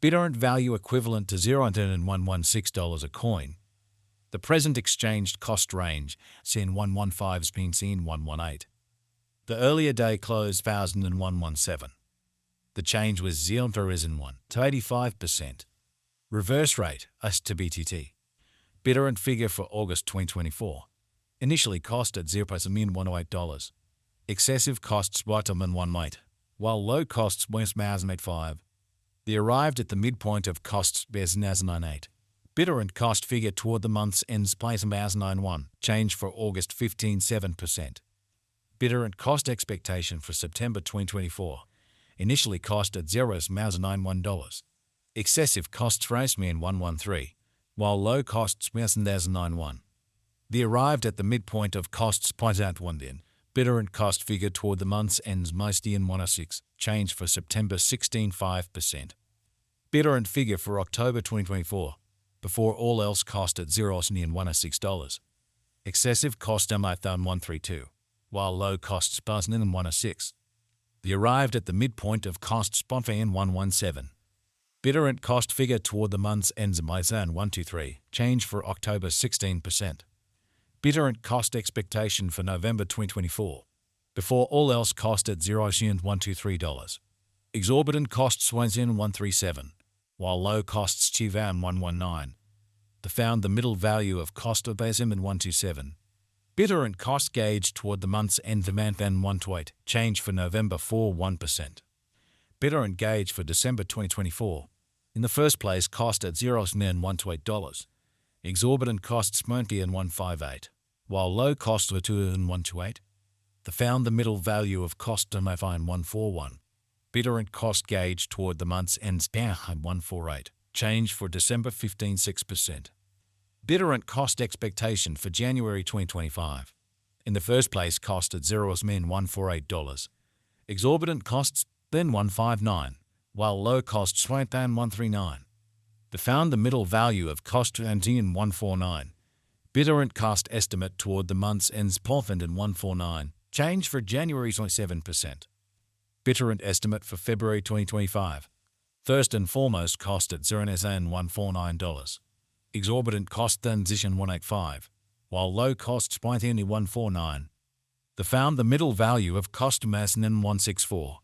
Bittorrent value equivalent to $0.116 a coin. The present exchanged cost range, CN115 has been CN118. The earlier day close 1,117. The change was 0.1 to 85%. Reverse rate, US to BTT. Bittorrent figure for August 2024. Initially cost at $0.108. Excessive costs $1.18, while low costs $1.85. They arrived at the midpoint of costs $0.98. Bittorrent cost figure toward the month's ends place $0.91, change for August 15.7%. Bittorrent cost expectation for September 2024. Initially cost at $0.91. Excessive costs $113, while low costs $0.91. They arrived at the midpoint of costs $0.1. Bittorrent cost figure toward the month's ends $106, change for September 16.5%. Bittorrent figure for October 2024. Before all else cost at $0.106. Excessive cost $132, while low costs $106. They arrived at the midpoint of costs $117. Bittorrent cost figure toward the month's ends $123, change for October 16%. Bittorrent cost expectation for November 2024. Before all else cost at $0.123. Exorbitant costs $137, while low costs $119. The found the middle value of cost of $127. Bittorrent cost gauge toward the month's end demand $128, change for November 1%. Bittorrent gauge for December 2024. In the first place cost at $0.128. Exorbitant costs $158, while low costs were $2.128. The found the middle value of cost $141. Bittorrent cost gauge toward the month's ends $148, change for December 15.6%. Bittorrent cost expectation for January 2025. In the first place cost at $0.148. Exorbitant costs $159, while low costs $139. The found the middle value of cost $149. Bittorrent cost estimate toward the month's ends $149, change for January 27%. Bittorrent estimate for February 2025. First and foremost cost at $0.149. Exorbitant cost $185, while low costs $149. The found the middle value of cost $164.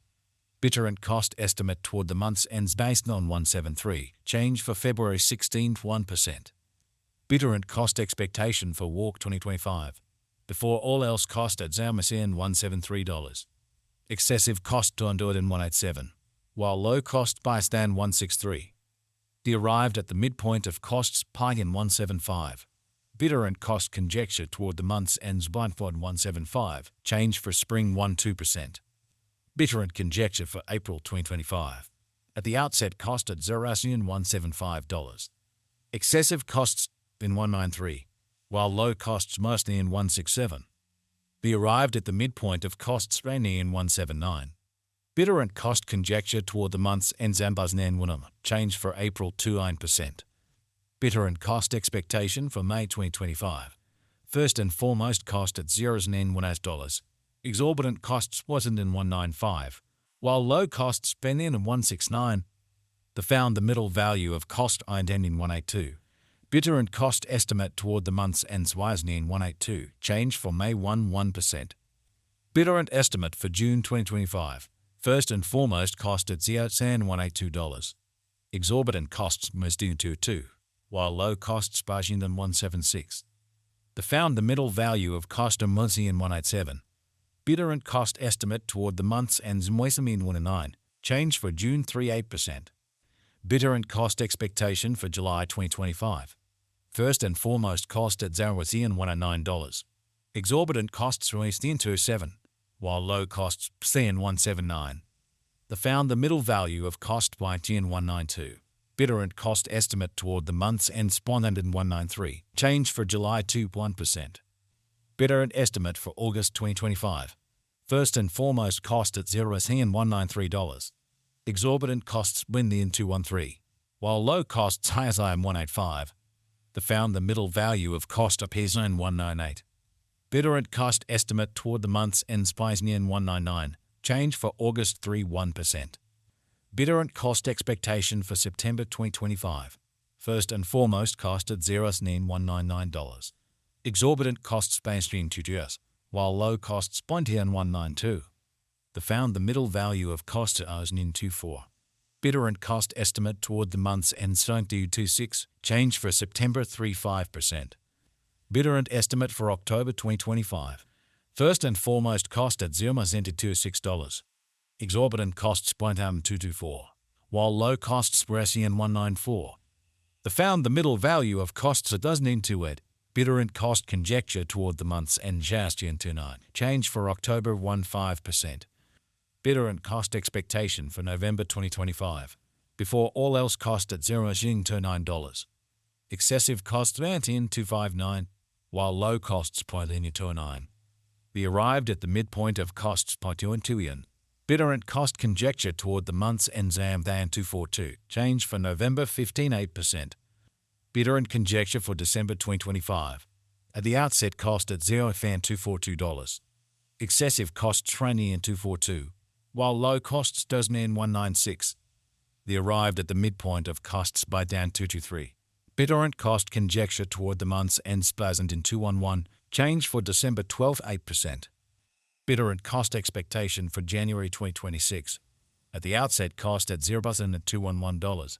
Bittorrent cost estimate toward the month's ends based on 173, change for February 16.1%. Bittorrent cost expectation for Walk 2025. Before all else cost at $173. Excessive cost $187, while low cost by stand $163. They arrived at the midpoint of costs $175. Bittorrent cost conjecture toward the month's ends $175, change for spring 12%. Bittorrent conjecture for April 2025. At the outset cost at $0.175. Excessive costs $193, while low costs mostly $167. They arrived at the midpoint of costs $179. Bittorrent cost conjecture toward the month's ends $1, change for April 29%. Bittorrent cost expectation for May 2025. First and foremost cost at $0.1. Exorbitant costs $195, while low costs $169. The found the middle value of cost $182. Bittorrent cost estimate toward the month's ends $182, change for May 1%. Bittorrent estimate for June 2025. First and foremost cost at $0.182. Exorbitant costs $122, while low costs $176. The found the middle value of cost $187. Bittorrent cost estimate toward the month's ends $109, change for June 38%. Bittorrent cost expectation for July 2025. First and foremost cost at $0.109. Exorbitant costs $127, while low costs $179. The found the middle value of cost $192. Bittorrent cost estimate toward the month's ends $193, change for July 1%. Bittorrent estimate for August 2025. First and foremost cost at $0.193. Exorbitant costs $213, while low costs $185. The found the middle value of cost appears $198. Bittorrent cost estimate toward the month's ends $199, change for August 1%. Bittorrent cost expectation for September 2025. First and foremost, cost at $0.199. Exorbitant costs based in 2 years, while low costs 0.192. Found the middle value of cost as in 24. Bittorrent cost estimate toward the month's end 26, change for September 35%. Bittorrent estimate for October 2025. First and foremost, cost at $0.26. Exorbitant costs 0.224, while low costs were $194. Found the middle value of costs a dozen into it. Bittorrent cost conjecture toward the month's end just 29, change for October 15%. Bittorrent cost expectation for November 2025. Before all else, cost at $0.29. Excessive costs went in 259, while low costs 0.29. We arrived at the midpoint of costs 0.2 Bittorrent cost conjecture toward the month's end than 242, change for November 15.8%. Bittorrent conjecture for December 2025. At the outset, cost at $0.242. Excessive costs 242, while low costs does mean 196. They arrived at the midpoint of costs by down 223. Bittorrent cost conjecture toward the month's end spasmed in 211, change for December 12.8%. Bittorrent cost expectation for January 2026. At the outset, cost at $0.211.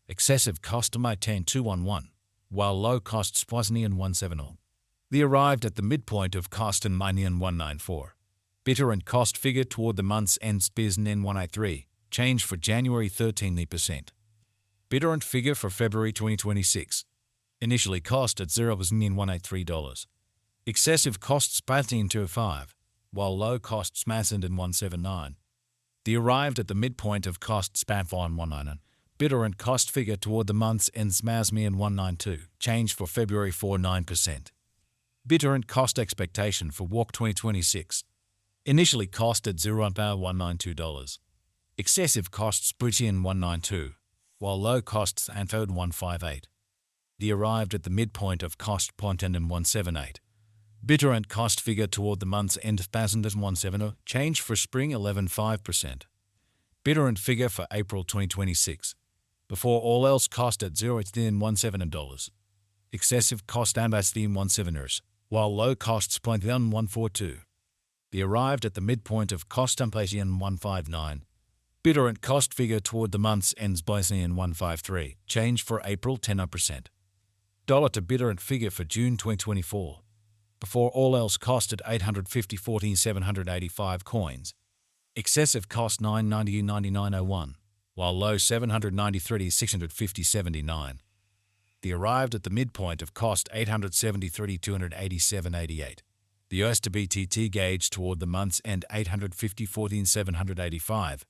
Excessive cost my 10211, while low costs wasn't in 170. They arrived at the midpoint of cost and mine in 194. Bittorrent cost figure toward the month's end spasmed in 183, change for January 13%. Bittorrent figure for February 2026. Initially cost at $0.183. Excessive costs spasmed in 205, while low costs massed in 179. They arrived at the midpoint of costs span on 199. Bittorrent cost figure toward the month's end smasme in 192, change for February 9%. Bittorrent cost expectation for Walk 2026. Initially cost at $0.192. Excessive costs pretty in 192, while low costs anthode 158. They arrived at the midpoint of cost point and in 178. Bittorrent cost figure toward the month's end spasmed at 170, change for spring 11.5%. Bittorrent figure for April 2026. Before all else, cost at $0.170. Excessive cost ambassador 170ers, while low costs 0.142. They arrived at the midpoint of cost inflation 159. Bittorrent cost figure toward the month's ends by 153, change for April 10%. Dollar to Bittorrent figure for June 2024. Before all else, cost at 850.785 coins. Excessive cost 990.9901, while low 793.650.79. They arrived at the midpoint of cost 873.287.88. The US to BTT gauge toward the month's end 850.14.785,